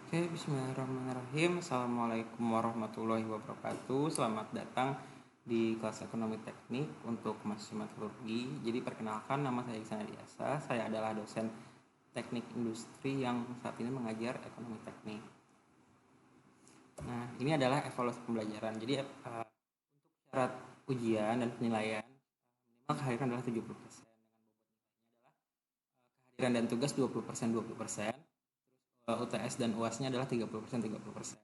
Oke, bismillahirrahmanirrahim. Assalamualaikum warahmatullahi wabarakatuh. Selamat datang di kelas ekonomi teknik untuk mahasiswa metalurgi. Jadi perkenalkan, nama saya Iksan Adiasa. Saya adalah dosen teknik industri yang saat ini mengajar ekonomi teknik. Nah, ini adalah evaluasi pembelajaran. Jadi untuk syarat ujian dan penilaian minimal kehadiran adalah 70%. Kehadiran dan tugas 20%, 20%. UTS dan UAS-nya adalah 30%, 30%.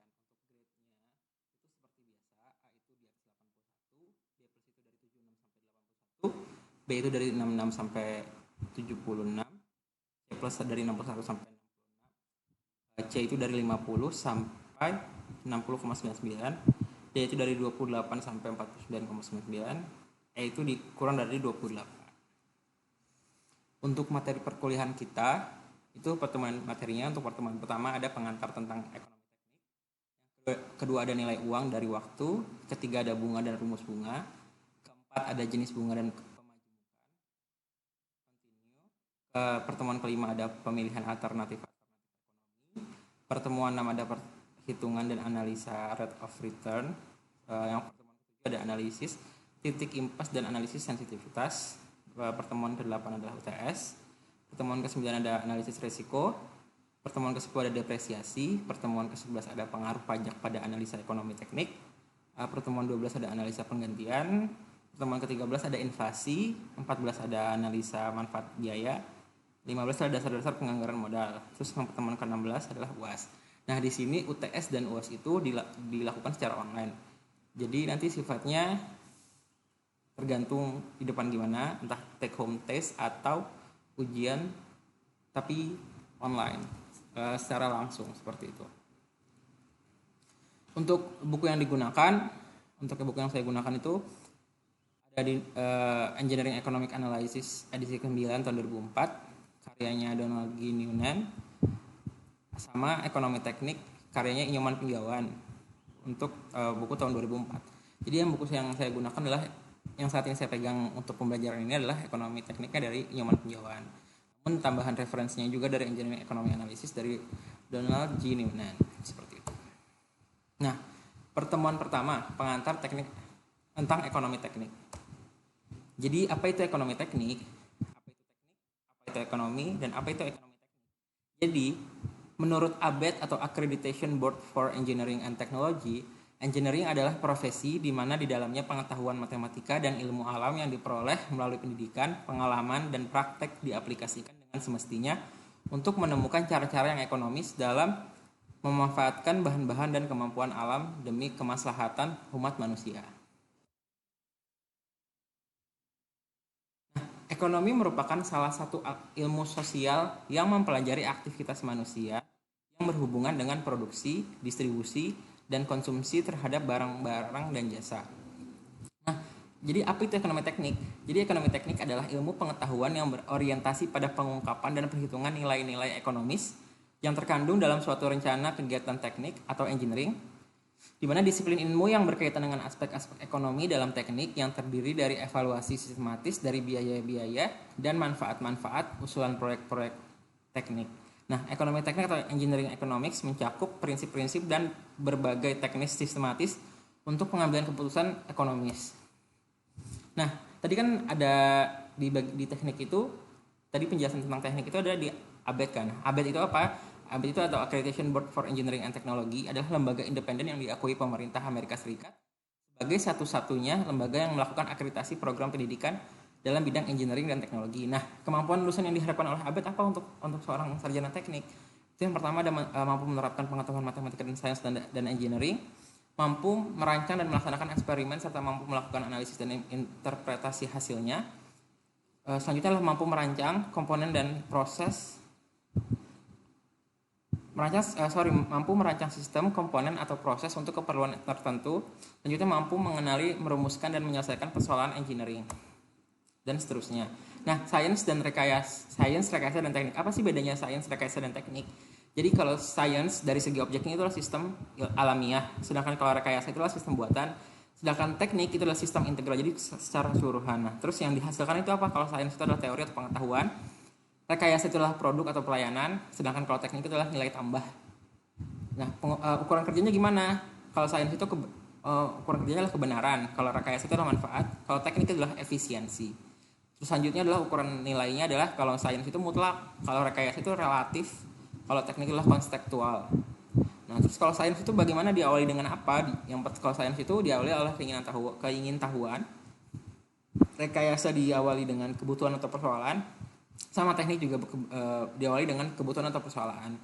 B itu dari 66 sampai 76, C plus dari 61 sampai 66, C itu dari 50 sampai 60,99, D itu dari 28 sampai 49,99, E itu dikurang dari 28. Untuk materi perkuliahan kita, itu pertemuan materinya untuk pertemuan pertama ada pengantar tentang ekonomi teknik, kedua ada nilai uang dari waktu, ketiga ada bunga dan rumus bunga, keempat ada jenis bunga dan pertemuan kelima ada pemilihan alternatif ekonomi, pertemuan 6 ada perhitungan dan analisa rate of return, yang pertemuan ketujuh ada analisis titik impas dan analisis sensitivitas, pertemuan ke-8 adalah UTS, pertemuan ke-9 ada analisis risiko, pertemuan ke-10 ada depresiasi, pertemuan ke-11 ada pengaruh pajak pada analisa ekonomi teknik, pertemuan 12 ada analisa penggantian, pertemuan ke-13 ada inflasi, 14 ada analisa manfaat biaya, 15 adalah dasar-dasar penganggaran modal. Terus yang pertemuan ke-16 adalah UAS. Nah, di sini UTS dan UAS itu dilakukan secara online. Jadi nanti sifatnya tergantung di depan gimana, entah take home test atau ujian tapi online, secara langsung seperti itu. Untuk buku yang digunakan, untuk buku yang saya gunakan itu ada di Engineering Economic Analysis edisi ke-9 tahun 2004, karyanya Donald G. Newman, sama Ekonomi Teknik karyanya Inyoman Pinggawan untuk buku tahun 2004. Jadi yang buku yang saya gunakan adalah yang saat ini saya pegang untuk pembelajaran ini adalah Ekonomi Tekniknya dari Inyoman Pinggawan. Namun tambahan referensinya juga dari Engineering Economic Analysis dari Donald G. Newman seperti itu. Nah, pertemuan pertama pengantar teknik tentang ekonomi teknik. Jadi apa itu ekonomi teknik? Apa itu ekonomi dan apa itu ekonomi teknik? Jadi menurut ABET atau Accreditation Board for Engineering and Technology, engineering adalah profesi di mana di dalamnya pengetahuan matematika dan ilmu alam yang diperoleh melalui pendidikan, pengalaman, dan praktek diaplikasikan dengan semestinya untuk menemukan cara-cara yang ekonomis dalam memanfaatkan bahan-bahan dan kemampuan alam demi kemaslahatan umat manusia. Ekonomi merupakan salah satu ilmu sosial yang mempelajari aktivitas manusia yang berhubungan dengan produksi, distribusi, dan konsumsi terhadap barang-barang dan jasa. Nah, jadi apa itu ekonomi teknik? Jadi ekonomi teknik adalah ilmu pengetahuan yang berorientasi pada pengungkapan dan perhitungan nilai-nilai ekonomis yang terkandung dalam suatu rencana kegiatan teknik atau engineering, di mana disiplin ilmu yang berkaitan dengan aspek-aspek ekonomi dalam teknik yang terdiri dari evaluasi sistematis dari biaya-biaya dan manfaat-manfaat usulan proyek-proyek teknik. Nah, ekonomi teknik atau engineering economics mencakup prinsip-prinsip dan berbagai teknis sistematis untuk pengambilan keputusan ekonomis. Nah, tadi kan ada di teknik itu, tadi penjelasan tentang teknik itu ada di ABET kan. ABET itu apa? ABET itu atau Accreditation Board for Engineering and Technology adalah lembaga independen yang diakui pemerintah Amerika Serikat sebagai satu-satunya lembaga yang melakukan akreditasi program pendidikan dalam bidang engineering dan teknologi. Nah, kemampuan lulusan yang diharapkan oleh ABET apa untuk seorang sarjana teknik? Itu yang pertama ada mampu menerapkan pengetahuan matematika dan sains dan engineering, mampu merancang dan melaksanakan eksperimen serta mampu melakukan analisis dan interpretasi hasilnya. Selanjutnya adalah mampu merancang komponen dan proses mampu merancang sistem, komponen, atau proses untuk keperluan tertentu. Selanjutnya mampu mengenali, merumuskan, dan menyelesaikan persoalan engineering, dan seterusnya. Nah, sains, rekayasa, dan teknik. Apa sih bedanya sains, rekayasa, dan teknik? Jadi kalau sains dari segi objeknya itu adalah sistem alamiah, sedangkan kalau rekayasa itu adalah sistem buatan, sedangkan teknik itu adalah sistem integral, jadi secara keseluruhan. Nah, terus yang dihasilkan itu apa? Kalau sains itu adalah teori atau pengetahuan, rekayasa itulah produk atau pelayanan, sedangkan kalau teknik itu adalah nilai tambah. Nah, ukuran kerjanya gimana? Kalau sains itu ukuran kerjanya adalah kebenaran, kalau rekayasa itu adalah manfaat, kalau teknik itu adalah efisiensi. Terus selanjutnya adalah ukuran nilainya adalah kalau sains itu mutlak, kalau rekayasa itu relatif, kalau teknik adalah konseptual. Nah, terus kalau sains itu bagaimana, diawali dengan apa? Kalau sains itu diawali oleh keingintahuan, rekayasa diawali dengan kebutuhan atau persoalan, sama teknik juga diawali dengan kebutuhan atau persoalan.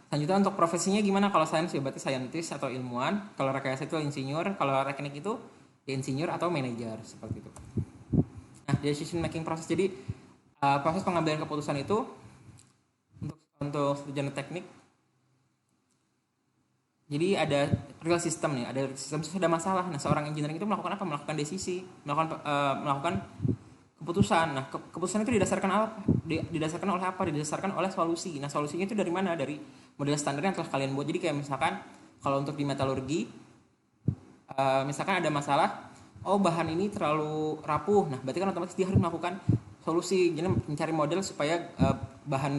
Selanjutnya untuk profesinya gimana? Kalau sains ya berarti saintis atau ilmuwan, kalau rekayasa itu insinyur, kalau teknik itu ya insinyur atau manajer, seperti itu. Nah, decision making process, jadi proses pengambilan keputusan itu untuk sarjana teknik. Jadi ada real system nih, ada sistem itu ada masalah. Nah, seorang engineering itu melakukan apa? Melakukan desisi, melakukan keputusan. Nah, keputusan itu didasarkan apa? Didasarkan oleh apa? Didasarkan oleh solusi. Nah, solusinya itu dari mana? Dari model standar yang telah kalian buat. Jadi kayak misalkan kalau untuk di metalurgi, misalkan ada masalah, oh bahan ini terlalu rapuh. Nah, berarti kan otomatis dia harus melakukan solusi. Jadi mencari model supaya bahan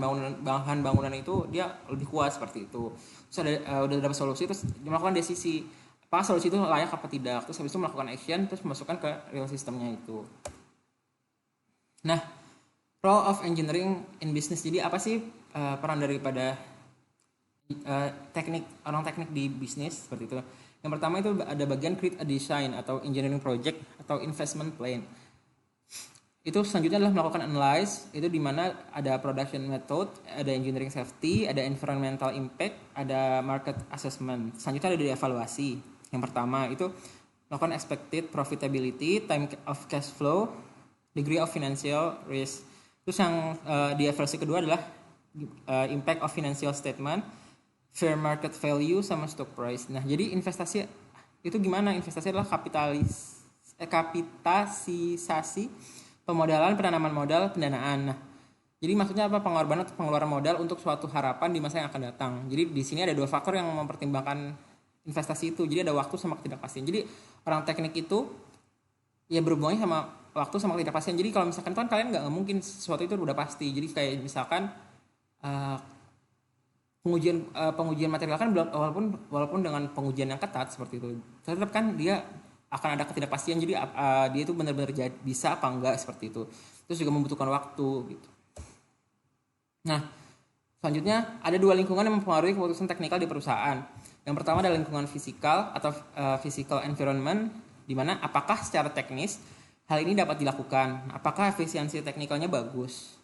bangunan itu dia lebih kuat, seperti itu. Terus udah dapat solusi, terus melakukan desisi. Apakah solusi itu layak apa tidak? Terus habis itu melakukan action, terus masukkan ke real sistemnya itu. Nah, role of engineering in business. Jadi apa sih peran daripada orang teknik di bisnis, seperti itu. Yang pertama itu ada bagian create a design atau engineering project atau investment plan. Itu selanjutnya adalah melakukan analyze, itu di mana ada production method, ada engineering safety, ada environmental impact, ada market assessment. Selanjutnya ada evaluasi. Yang pertama itu melakukan expected profitability, time of cash flow, degree of financial risk. Terus yang di evaluasi kedua adalah impact of financial statement, fair market value, sama stock price. Nah, jadi investasi itu gimana? Investasi adalah kapitalisasi, pemodalan, penanaman modal, pendanaan. Nah, jadi maksudnya apa? Pengorbanan atau pengeluaran modal untuk suatu harapan di masa yang akan datang. Jadi di sini ada dua faktor yang mempertimbangkan investasi itu. Jadi ada waktu sama ketidakpastian. Jadi orang teknik itu ya berhubungannya sama waktu sama ketidakpastian. Jadi kalau misalkan kan kalian nggak mungkin sesuatu itu udah pasti. Jadi kayak misalkan pengujian material kan walaupun dengan pengujian yang ketat seperti itu, tetap kan dia akan ada ketidakpastian. Jadi dia itu benar-benar bisa apa enggak, seperti itu. Terus juga membutuhkan waktu gitu. Nah, selanjutnya ada dua lingkungan yang mempengaruhi keputusan teknikal di perusahaan. Yang pertama adalah lingkungan fisikal atau physical environment, di mana apakah secara teknis hal ini dapat dilakukan, apakah efisiensi teknikalnya bagus.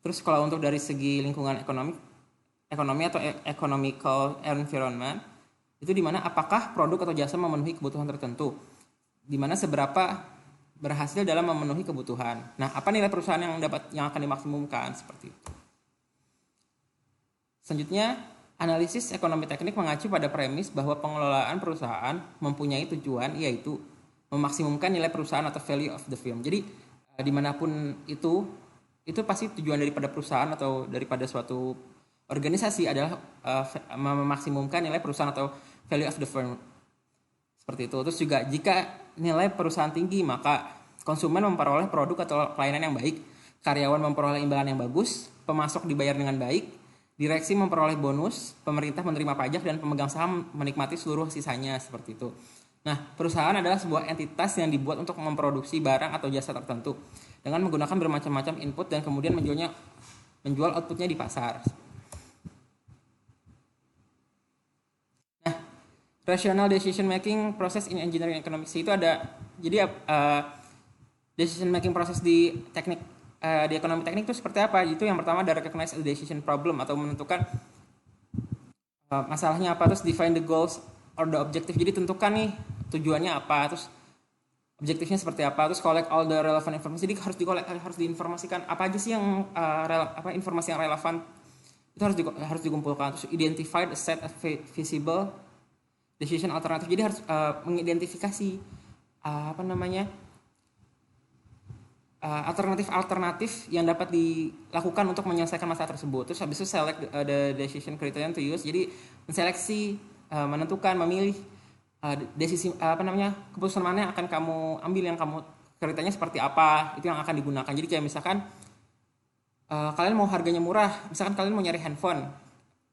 Terus kalau untuk dari segi lingkungan ekonomi atau economical environment, itu di mana apakah produk atau jasa memenuhi kebutuhan tertentu, di mana seberapa berhasil dalam memenuhi kebutuhan. Nah, apa nilai perusahaan yang akan dimaksimumkan, seperti itu. Selanjutnya, analisis ekonomi teknik mengacu pada premis bahwa pengelolaan perusahaan mempunyai tujuan, yaitu memaksimumkan nilai perusahaan atau value of the firm. Jadi dimanapun itu pasti tujuan daripada perusahaan atau daripada suatu organisasi adalah memaksimumkan nilai perusahaan atau value of the firm, seperti itu. Terus juga jika nilai perusahaan tinggi, maka konsumen memperoleh produk atau pelayanan yang baik, karyawan memperoleh imbalan yang bagus, pemasok dibayar dengan baik, direksi memperoleh bonus, pemerintah menerima pajak, dan pemegang saham menikmati seluruh sisanya, seperti itu. Nah, perusahaan adalah sebuah entitas yang dibuat untuk memproduksi barang atau jasa tertentu dengan menggunakan bermacam-macam input dan kemudian menjual outputnya di pasar. Nah, rational decision making process in engineering economics itu ada, jadi decision making process di teknik di ekonomi teknik itu seperti apa? Itu yang pertama ada recognize a decision problem atau menentukan masalahnya apa, terus define the goals or the objective. Jadi tentukan nih tujuannya apa, terus objektifnya seperti apa, terus collect all the relevant information. Jadi harus diinformasikan apa aja sih yang informasi yang relevan itu harus dikumpulkan. Terus identify a set of feasible decision alternative. Jadi harus mengidentifikasi alternatif yang dapat dilakukan untuk menyelesaikan masalah tersebut. Terus habis itu select the decision criterion to use. Jadi menseleksi, menentukan, memilih keputusan mana yang akan kamu ambil, yang kamu kriterianya seperti apa, itu yang akan digunakan. Jadi kayak misalkan kalian mau harganya murah, misalkan kalian mau nyari handphone,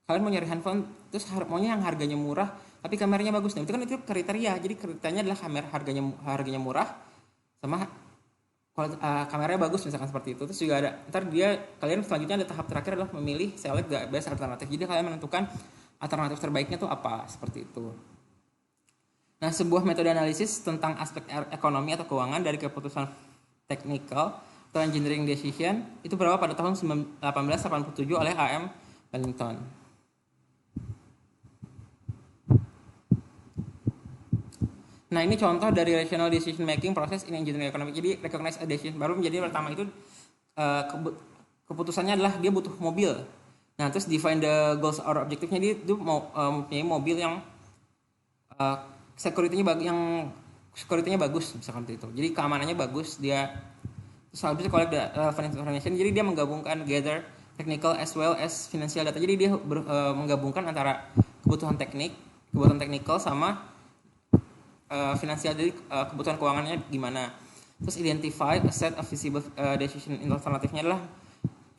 kalian mau nyari handphone terus maunya yang harganya murah tapi kameranya bagus. Nah, itu kriteria. Jadi kriterianya adalah kamera harganya murah sama kameranya bagus misalkan seperti itu. Terus juga ada ntar kalian selanjutnya ada tahap terakhir adalah memilih select the best alternatif. Jadi kalian menentukan alternatif terbaiknya tuh apa, seperti itu. Nah, sebuah metode analisis tentang aspek ekonomi atau keuangan dari keputusan technical atau engineering decision itu berapa pada tahun 1887 oleh A.M. Wellington. Nah, ini contoh dari rational decision making process in engineering economics. Jadi recognize a decision baru menjadi pertama itu keputusannya adalah dia butuh mobil. Nah, terus define the goals or objectivenya, dia itu mau mempunyai mobil yang security-nya bagus misalkan itu. Jadi keamanannya bagus, dia terus habis itu collect the relevant information. Jadi dia menggabungkan gather technical as well as financial data. Jadi dia menggabungkan antara kebutuhan technical sama finansial. Jadi kebutuhan keuangannya gimana. Terus identify a set of feasible decision alternatifnya adalah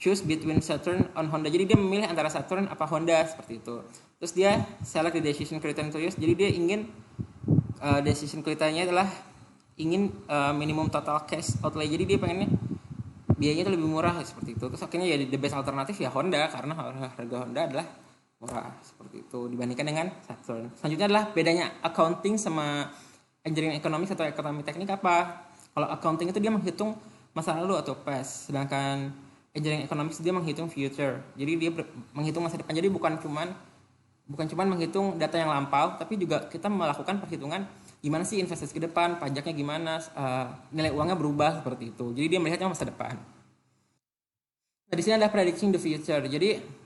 choose between Saturn on Honda. Jadi dia memilih antara Saturn apa Honda, seperti itu. Terus dia select the decision criteria to use. Jadi dia ingin decision kriterianya adalah ingin minimum total cash outlay. Jadi dia pengennya biayanya itu lebih murah, seperti itu. Terus akhirnya ya the best alternatif ya Honda, karena harga Honda adalah murah, seperti itu dibandingkan dengan Saturn. Selanjutnya adalah bedanya accounting sama engineering economics atau ekonomi teknik apa. Kalau accounting itu dia menghitung masa lalu atau past, sedangkan engineering economics dia menghitung future. Jadi dia menghitung masa depan. Jadi bukan cuman menghitung data yang lampau, tapi juga kita melakukan perhitungan gimana sih investasi ke depan, pajaknya gimana, nilai uangnya berubah, seperti itu. Jadi dia melihatnya masa depan. Nah, di sini ada predicting the future. Jadi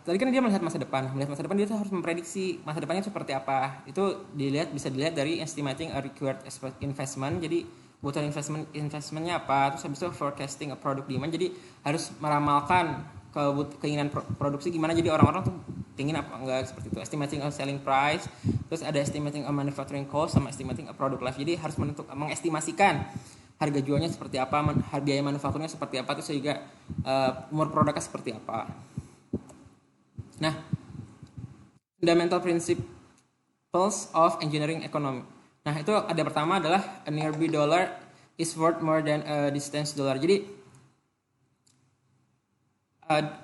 tadi kan dia melihat masa depan dia harus memprediksi masa depannya seperti apa. Itu bisa dilihat dari estimating a required investment. Jadi kebutuhan investmentnya apa. Terus habis itu forecasting a product demand. Jadi harus meramalkan keinginan produksi gimana. Jadi orang-orang tuh ingin apa enggak, seperti itu. Estimating a selling price. Terus ada estimating a manufacturing cost sama estimating a product life. Jadi harus mengestimasikan harga jualnya seperti apa, biaya manufakturnya seperti apa, terus juga umur produknya seperti apa. Nah, fundamental principles of engineering economy. Nah, itu ada pertama adalah a nearby dollar is worth more than a distance dollar. Jadi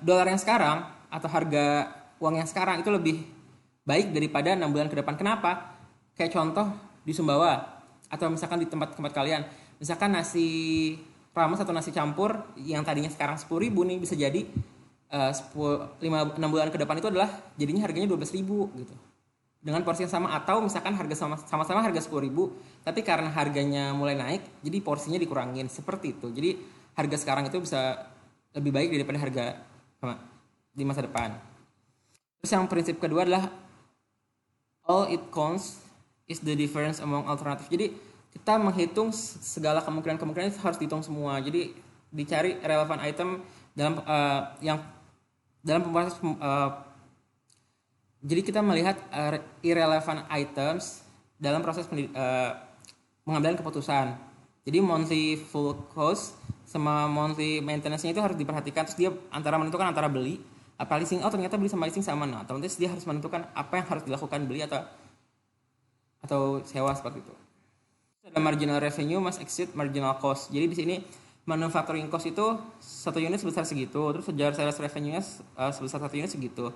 dolar yang sekarang atau harga uang yang sekarang itu lebih baik daripada 6 bulan ke depan. Kenapa? Kayak contoh di Sumbawa atau misalkan di tempat-tempat kalian. Misalkan nasi rames atau nasi campur yang tadinya sekarang 10.000 nih bisa jadi 6 bulan ke depan itu adalah jadinya harganya 12.000 gitu. Dengan porsi yang sama, atau misalkan harga sama-sama harga 10.000 tapi karena harganya mulai naik jadi porsinya dikurangin, seperti itu. Jadi harga sekarang itu bisa lebih baik daripada harga di masa depan. Terus yang prinsip kedua adalah all it counts is the difference among alternative. Jadi kita menghitung segala kemungkinan itu harus dihitung semua. Jadi dicari relevan item dalam pembahasan. Jadi kita melihat irrelevant items dalam proses pengambilan keputusan. Jadi monthly full cost sama monthly maintenance-nya itu harus diperhatikan. Terus dia menentukan antara beli apa leasing. Oh, ternyata beli sama leasing sama. Nah, otomatis dia harus menentukan apa yang harus dilakukan, beli atau sewa, seperti itu. Terus ada marginal revenue must exceed marginal cost. Jadi di sini manufacturing cost itu satu unit sebesar segitu, terus sejarah sales revenue-nya sebesar satu unit segitu.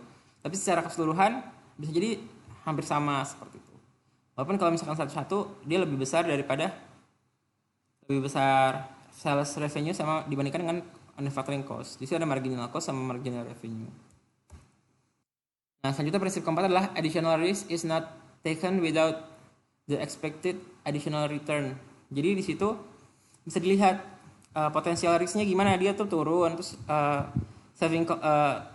Tapi secara keseluruhan bisa jadi hampir sama, seperti itu. Walaupun kalau misalkan satu-satu dia lebih besar sales revenue sama dibandingkan dengan manufacturing cost. Di sini ada marginal cost sama marginal revenue. Nah, selanjutnya prinsip keempat adalah additional risk is not taken without the expected additional return. Jadi di situ bisa dilihat potensial risknya gimana, dia tuh turun, terus saving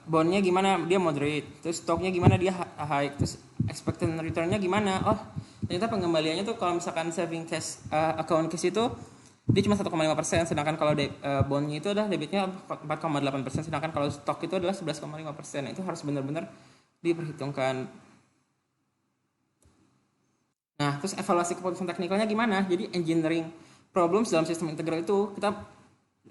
bondnya gimana, dia moderate, terus stoknya gimana, dia high, terus expected returnnya gimana. Oh, ternyata pengembaliannya tuh kalau misalkan saving cash account cash itu dia cuma 1,5%, sedangkan kalau bondnya itu adalah debitnya 4,8%, sedangkan kalau stok itu adalah 11,5%. Nah, itu harus benar-benar diperhitungkan. Nah, terus evaluasi keputusan teknikalnya gimana? Jadi engineering problems dalam sistem integral itu, kita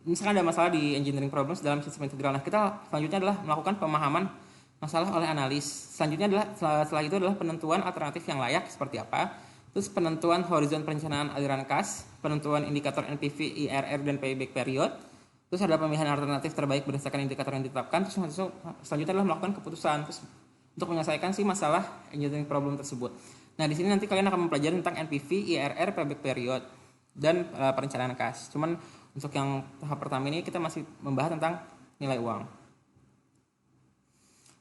misalkan ada masalah di engineering problems dalam sistem integral. Nah, kita selanjutnya adalah melakukan pemahaman masalah oleh analis. Selanjutnya adalah setelah itu adalah penentuan alternatif yang layak seperti apa. Terus penentuan horizon perencanaan aliran kas, penentuan indikator NPV, IRR dan payback period. Terus ada pemilihan alternatif terbaik berdasarkan indikator yang ditetapkan. Terus selanjutnya adalah melakukan keputusan. Terus untuk menyelesaikan sih masalah engineering problem tersebut. Nah, di sini nanti kalian akan mempelajari tentang NPV, IRR, payback period dan perencanaan kas. Cuman untuk yang tahap pertama ini kita masih membahas tentang nilai uang.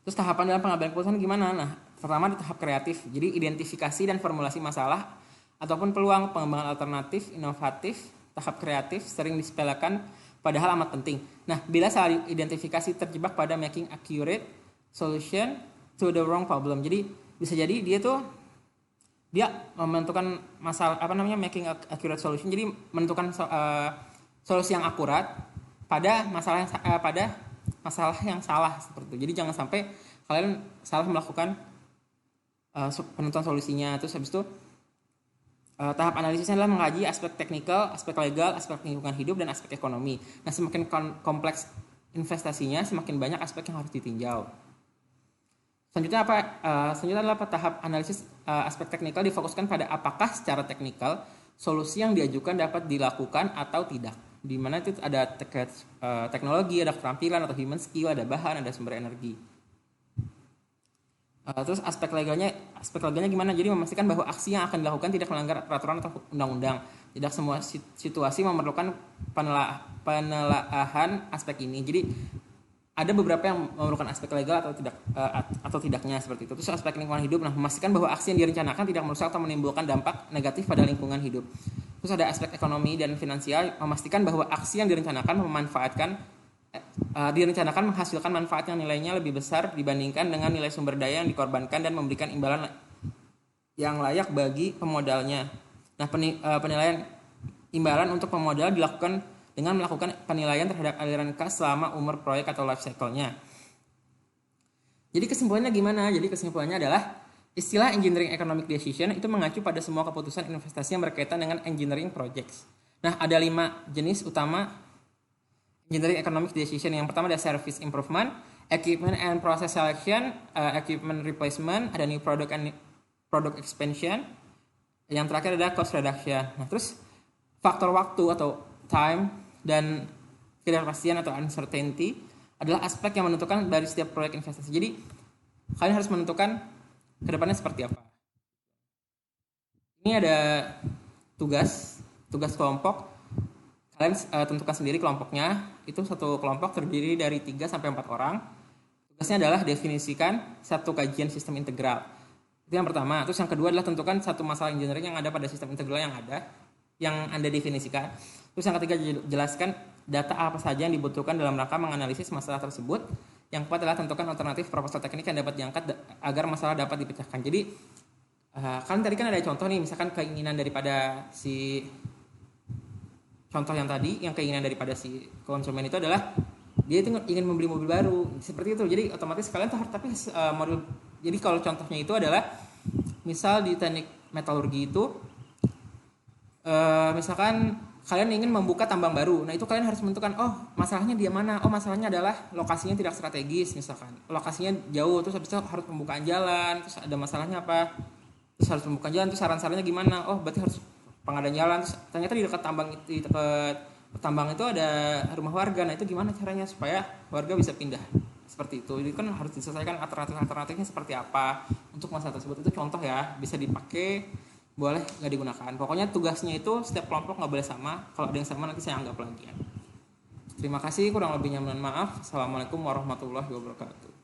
Terus tahapan dalam pengambilan keputusan gimana? Nah, pertama di tahap kreatif. Jadi identifikasi dan formulasi masalah ataupun peluang pengembangan alternatif, inovatif. Tahap kreatif sering disepelekan padahal amat penting. Nah, bila salah identifikasi terjebak pada making accurate solution to the wrong problem. Jadi bisa jadi dia menentukan masalah making accurate solution. Jadi menentukan solusi yang akurat pada masalah yang salah seperti itu. Jadi jangan sampai kalian salah melakukan penentuan solusinya. Terus habis itu tahap analisisnya adalah mengkaji aspek teknikal, aspek legal, aspek lingkungan hidup dan aspek ekonomi. Nah, semakin kompleks investasinya, semakin banyak aspek yang harus ditinjau. Selanjutnya adalah tahap analisis aspek teknikal difokuskan pada apakah secara teknikal solusi yang diajukan dapat dilakukan atau tidak. Di mana itu ada teknologi, ada keterampilan atau human skill, ada bahan, ada sumber energi. Terus aspek legalnya gimana? Jadi memastikan bahwa aksi yang akan dilakukan tidak melanggar peraturan atau undang-undang. Tidak semua situasi memerlukan penelaahan aspek ini. Jadi ada beberapa yang memerlukan aspek legal atau tidaknya seperti itu. Terus aspek lingkungan hidup, memastikan bahwa aksi yang direncanakan tidak merusak atau menimbulkan dampak negatif pada lingkungan hidup. Terus ada aspek ekonomi dan finansial, memastikan bahwa aksi yang direncanakan menghasilkan manfaat yang nilainya lebih besar dibandingkan dengan nilai sumber daya yang dikorbankan dan memberikan imbalan yang layak bagi pemodalnya. Nah, penilaian imbalan untuk pemodal dilakukan dengan melakukan penilaian terhadap aliran kas selama umur proyek atau life cycle-nya. Jadi kesimpulannya gimana? Jadi kesimpulannya adalah istilah engineering economic decision itu mengacu pada semua keputusan investasi yang berkaitan dengan engineering projects. Nah, ada 5 jenis utama engineering economic decision. Yang pertama ada service improvement, equipment and process selection, equipment replacement, ada new product and product expansion. Yang terakhir ada cost reduction. Nah, terus faktor waktu atau time dan ketidakpastian atau uncertainty adalah aspek yang menentukan dari setiap proyek investasi. Jadi kalian harus menentukan kedepannya seperti apa. Ini ada tugas kelompok. Kalian tentukan sendiri kelompoknya. Itu satu kelompok terdiri dari 3-4 orang. Tugasnya adalah definisikan satu kajian sistem integral. Itu yang pertama. Terus yang kedua adalah tentukan satu masalah engineering yang ada pada sistem integral yang Anda definisikan. Terus yang ketiga, jelaskan data apa saja yang dibutuhkan dalam rangka menganalisis masalah tersebut. Yang keempat adalah tentukan alternatif proposal teknik yang dapat diangkat agar masalah dapat dipecahkan. Jadi kan tadi kan ada contoh nih, misalkan keinginan daripada si contoh yang tadi, yang keinginan daripada si konsumen itu adalah dia itu ingin membeli mobil baru seperti itu. Jadi otomatis kalian tuh tapi modul. Jadi kalau contohnya itu adalah misal di teknik metalurgi itu misalkan kalian ingin membuka tambang baru. Nah, itu kalian harus menentukan, masalahnya di mana? Masalahnya adalah lokasinya tidak strategis misalkan. Lokasinya jauh, terus habis itu harus pembukaan jalan, terus ada masalahnya apa? Terus harus pembukaan jalan, terus saran-sarannya gimana? Berarti harus pengadaan jalan. Terus ternyata di dekat tambang itu ada rumah warga. Nah, itu gimana caranya supaya warga bisa pindah? Seperti itu. Jadi kan harus diselesaikan alternatifnya seperti apa untuk masalah tersebut. Itu contoh ya, bisa dipakai, boleh nggak digunakan. Pokoknya tugasnya itu setiap kelompok nggak boleh sama. Kalau ada yang sama nanti saya anggap plagiat. Terima kasih, kurang lebihnya mohon maaf. Assalamualaikum warahmatullahi wabarakatuh.